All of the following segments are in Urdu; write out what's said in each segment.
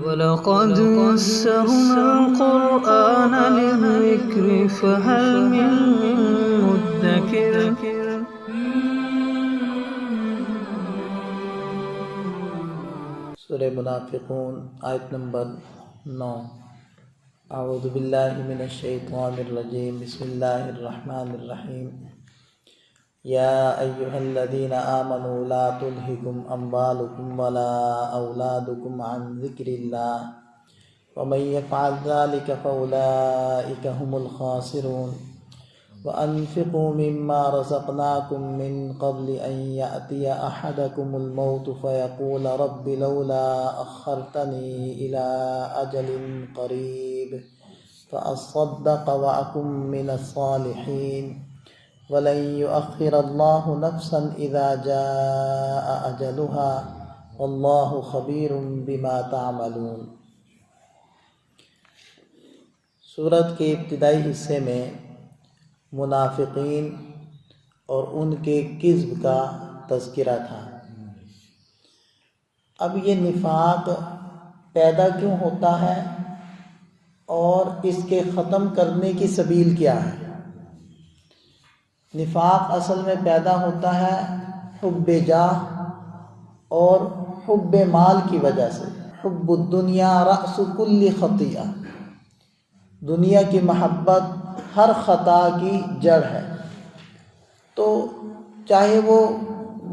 وَلَقَدْ يَسَّرْنَا الْقُرْآنَ لِلذِّكْرِ فَهَلْ مِن مُّدَّكِرٍ سورہ منافقون آیت نمبر 9۔ اعوذ باللہ من الشیطان الرجیم، بسم اللہ الرحمن الرحیم۔ یا ایہا الذین آمنوا لا تلہکم اموالکم ولا اولادکم عن ذکر اللہ ومن یفعل ذلک فاولئک هم الخاسرون۔ وَأَنفِقُوا مِمَّا رَزَقْنَاكُم مِّن قَبْلِ أَن يَأْتِيَ أَحَدَكُمُ الْمَوْتُ فَيَقُولَ رَبِّ لَوْلَا أَخَّرْتَنِي إِلَىٰ أَجَلٍ قَرِيبٍ فَأَصَّدَّقَ وَأَكُن مِّنَ الصَّالِحِينَ وَلَن يُؤَخِّرَ اللَّهُ نَفْسًا إِذَا جَاءَ أَجَلُهَا وَاللَّهُ خَبِيرٌ بِمَا تَعْمَلُونَ۔ سورت کے ابتدائی حصے میں منافقین اور ان کے کذب کا تذکرہ تھا۔ اب یہ نفاق پیدا کیوں ہوتا ہے اور اس کے ختم کرنے کی سبیل کیا ہے؟ نفاق اصل میں پیدا ہوتا ہے حب جاہ اور حب مال کی وجہ سے۔ حب الدنیا رأس کل خطیئہ، دنیا کی محبت ہر خطا کی جڑ ہے۔ تو چاہے وہ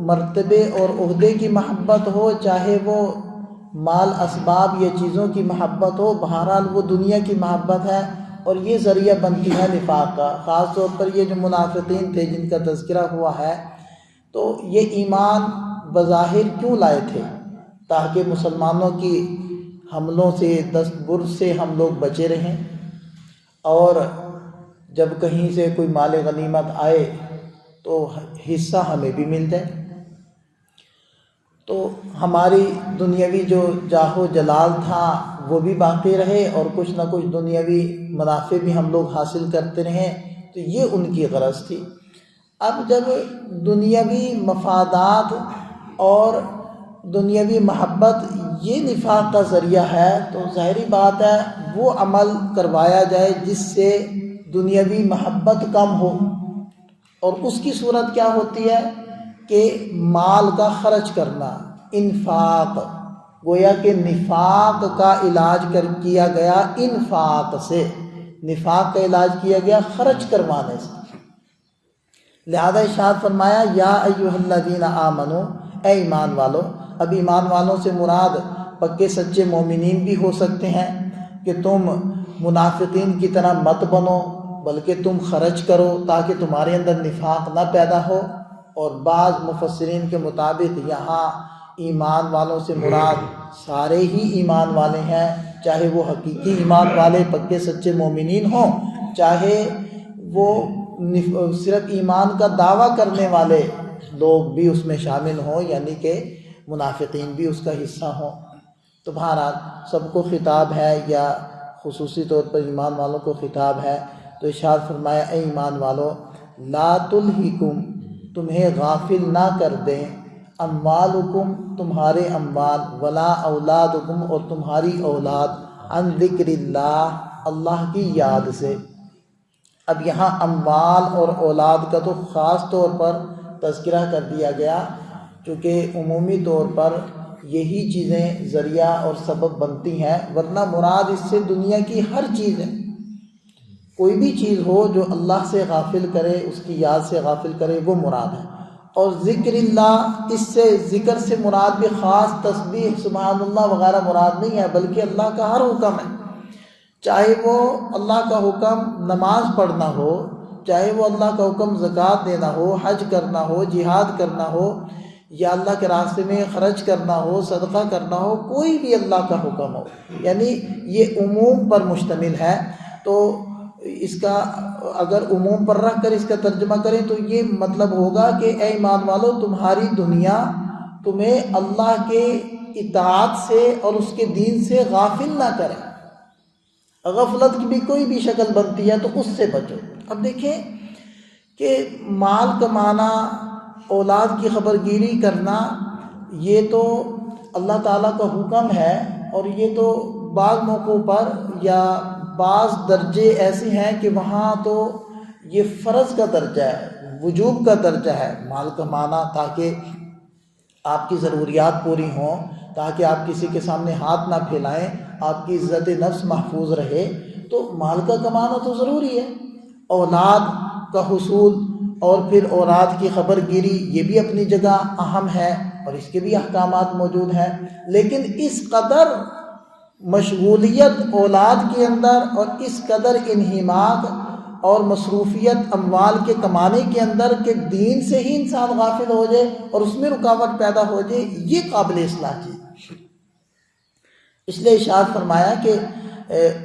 مرتبے اور عہدے کی محبت ہو، چاہے وہ مال اسباب یا چیزوں کی محبت ہو، بہرحال وہ دنیا کی محبت ہے اور یہ ذریعہ بنتی ہے نفاق کا۔ خاص طور پر یہ جو منافقین تھے جن کا تذکرہ ہوا ہے، تو یہ ایمان بظاہر کیوں لائے تھے؟ تاکہ مسلمانوں کی حملوں سے، دست برد سے ہم لوگ بچے رہیں، اور جب کہیں سے کوئی مال غنیمت آئے تو حصہ ہمیں بھی مل جائے، تو ہماری دنیاوی جو جاہ و جلال تھا وہ بھی باقی رہے اور کچھ نہ کچھ دنیاوی منافع بھی ہم لوگ حاصل کرتے رہیں۔ تو یہ ان کی غرض تھی۔ اب جب دنیاوی مفادات اور دنیاوی محبت یہ نفاق کا ذریعہ ہے، تو ظاہری بات ہے وہ عمل کروایا جائے جس سے دنیاوی محبت کم ہو، اور اس کی صورت کیا ہوتی ہے کہ مال کا خرچ کرنا، انفاق۔ گویا کہ نفاق کا علاج کیا گیا انفاق سے، نفاق کا علاج کیا گیا خرچ کروانے سے۔ لہذا ارشاد فرمایا یا ایھا الذین آمنو، اے ایمان والو۔ اب ایمان والوں سے مراد پکے سچے مومنین بھی ہو سکتے ہیں کہ تم منافقین کی طرح مت بنو بلکہ تم خرچ کرو تاکہ تمہارے اندر نفاق نہ پیدا ہو۔ اور بعض مفسرین کے مطابق یہاں ایمان والوں سے مراد سارے ہی ایمان والے ہیں، چاہے وہ حقیقی ایمان والے پکے سچے مومنین ہوں، چاہے وہ صرف ایمان کا دعویٰ کرنے والے لوگ بھی اس میں شامل ہوں، یعنی کہ منافقین بھی اس کا حصہ ہوں۔ تو بہرحال سب کو خطاب ہے یا خصوصی طور پر ایمان والوں کو خطاب ہے۔ تو ارشاد فرمایا اے ایمان والو، لا تلہکم، تمہیں غافل نہ کر دیں، اموالکم، تمہارے اموال، ولا اولادکم، اور تمہاری اولاد، عن ذکر اللہ، اللہ کی یاد سے۔ اب یہاں اموال اور اولاد کا تو خاص طور پر تذکرہ کر دیا گیا، چونکہ عمومی طور پر یہی چیزیں ذریعہ اور سبب بنتی ہیں، ورنہ مراد اس سے دنیا کی ہر چیز ہے۔ کوئی بھی چیز ہو جو اللہ سے غافل کرے، اس کی یاد سے غافل کرے، وہ مراد ہے۔ اور ذکر اللہ، اس سے ذکر سے مراد بھی خاص تسبیح سبحان اللہ وغیرہ مراد نہیں ہے، بلکہ اللہ کا ہر حکم ہے، چاہے وہ اللہ کا حکم نماز پڑھنا ہو، چاہے وہ اللہ کا حکم زکوٰۃ دینا ہو، حج کرنا ہو، جہاد کرنا ہو، یا اللہ کے راستے میں خرچ کرنا ہو، صدقہ کرنا ہو، کوئی بھی اللہ کا حکم ہو، یعنی یہ عموم پر مشتمل ہے۔ تو اس کا اگر عموم پر رکھ کر اس کا ترجمہ کریں تو یہ مطلب ہوگا کہ اے ایمان والو، تمہاری دنیا تمہیں اللہ کے اطاعت سے اور اس کے دین سے غافل نہ کرے۔ غفلت کی بھی کوئی بھی شکل بنتی ہے تو اس سے بچو۔ اب دیکھیں کہ مال کمانا، اولاد کی خبر گیری کرنا، یہ تو اللہ تعالیٰ کا حکم ہے اور یہ تو بعض موقعوں پر یا بعض درجے ایسے ہیں کہ وہاں تو یہ فرض کا درجہ ہے، وجوب کا درجہ ہے مال کمانا، تاکہ آپ کی ضروریات پوری ہوں، تاکہ آپ کسی کے سامنے ہاتھ نہ پھیلائیں، آپ کی عزت نفس محفوظ رہے، تو مال کا کمانا تو ضروری ہے۔ اولاد کا حصول اور پھر اولاد کی خبر گیری یہ بھی اپنی جگہ اہم ہے اور اس کے بھی احکامات موجود ہیں، لیکن اس قدر مشغولیت اولاد کے اندر اور اس قدر انہماک اور مصروفیت اموال کے کمانے کے اندر کہ دین سے ہی انسان غافل ہو جائے اور اس میں رکاوٹ پیدا ہو جائے، یہ قابل اصلاح چیز۔ اس لیے ارشاد فرمایا کہ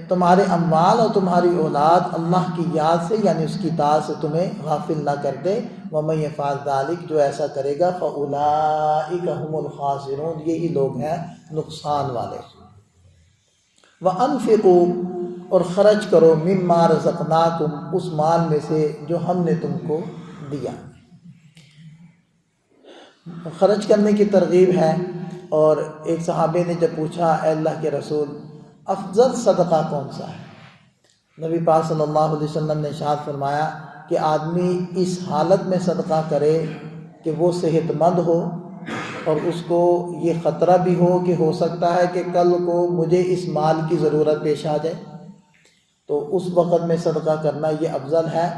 تمہارے اموال اور تمہاری اولاد اللہ کی یاد سے یعنی اس کی اطاعت سے تمہیں غافل نہ کر دے۔ وَمَن يَفْعَلْ ذَلِكَ، جو ایسا کرے گا فَأُولَٰئِكَ هُمُ الْخَاسِرُونَ، یہی لوگ ہیں نقصان والے۔ وَأَنفِقُوا، اور خرچ کرو، مِمَّا رَزَقْنَاكُمْ، اس مال میں سے جو ہم نے تم کو دیا۔ خرچ کرنے کی ترغیب ہے۔ اور ایک صحابی نے جب پوچھا اے اللہ کے رسول افضل صدقہ کون سا ہے، نبی پاک صلی اللہ علیہ وسلم نے ارشاد فرمایا کہ آدمی اس حالت میں صدقہ کرے کہ وہ صحت مند ہو اور اس کو یہ خطرہ بھی ہو کہ ہو سکتا ہے کہ کل کو مجھے اس مال کی ضرورت پیش آ جائے، تو اس وقت میں صدقہ کرنا یہ افضل ہے۔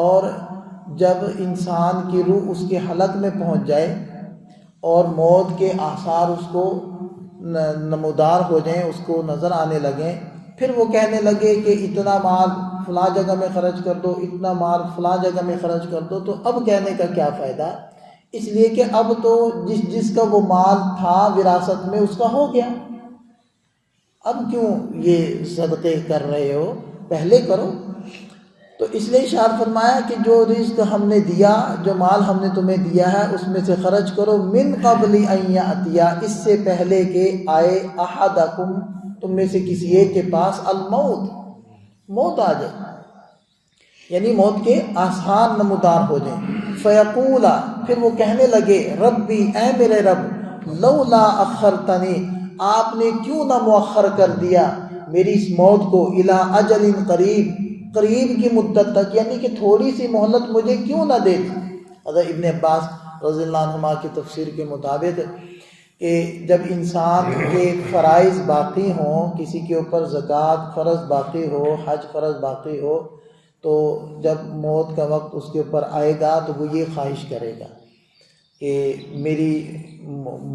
اور جب انسان کی روح اس کے حلق میں پہنچ جائے اور موت کے آثار اس کو نمودار ہو جائیں، اس کو نظر آنے لگیں، پھر وہ کہنے لگے کہ اتنا مال فلاں جگہ میں خرچ کر دو، اتنا مال فلاں جگہ میں خرچ کر دو، تو اب کہنے کا کیا فائدہ؟ اس لیے کہ اب تو جس کا وہ مال تھا وراثت میں اس کا ہو گیا، اب کیوں یہ صدقے کر رہے ہو، پہلے کرو۔ تو اس لیے ارشاد فرمایا کہ جو رزق ہم نے دیا، جو مال ہم نے تمہیں دیا ہے، اس میں سے خرچ کرو، من قبل ان یأتی، اس سے پہلے کہ آئے، احدکم، تم میں سے کسی ایک کے پاس، الموت، موت آ جائے، یعنی موت کے آثار نمودار ہو جائیں، فیقولا، پھر وہ کہنے لگے، ربی، اے میرے رب، لولا اخرتنی، آپ نے کیوں نہ مؤخر کر دیا میری اس موت کو، الی اجل قریب، قریب کی مدت تک، یعنی کہ تھوڑی سی مہلت مجھے کیوں نہ دے دی۔ حضرت ابن عباس رضی اللہ عنہما کی تفسیر کے مطابق کہ جب انسان کے فرائض باقی ہوں، کسی کے اوپر زکوٰۃ فرض باقی ہو، حج فرض باقی ہو، تو جب موت کا وقت اس کے اوپر آئے گا تو وہ یہ خواہش کرے گا کہ میری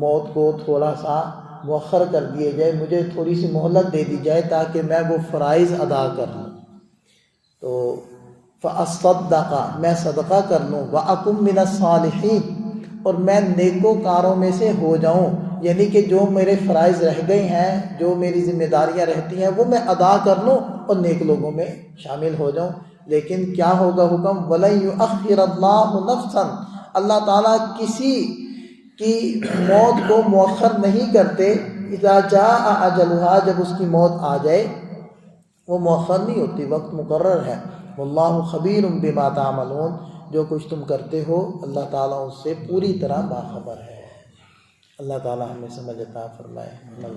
موت کو تھوڑا سا مؤخر کر دیے جائے، مجھے تھوڑی سی مہلت دے دی جائے تاکہ میں وہ فرائض ادا کر لوں، تو فَأَصَّدَّقَ، میں صدقہ کر لوں، وَأَكُن مِّنَ الصَّالِحِينَ، اور میں نیکوکاروں میں سے ہو جاؤں، یعنی کہ جو میرے فرائض رہ گئے ہیں، جو میری ذمہ داریاں رہتی ہیں وہ میں ادا کر لوں اور نیک لوگوں میں شامل ہو جاؤں۔ لیکن کیا ہوگا حکم، وَلَن يُؤَخِّرَ اللَّهُ نَفْسًا، اللہ تعالیٰ کسی کی موت کو مؤخر نہیں کرتے، اذا جاء اجلها، جب اس کی موت آ جائے، وہ مؤخر نہیں ہوتی، وقت مقرر ہے۔ واللہ خبیر بما تعملون، جو کچھ تم کرتے ہو اللہ تعالیٰ اس سے پوری طرح باخبر ہے۔ اللہ تعالیٰ ہمیں سمجھ عطا فرمائے۔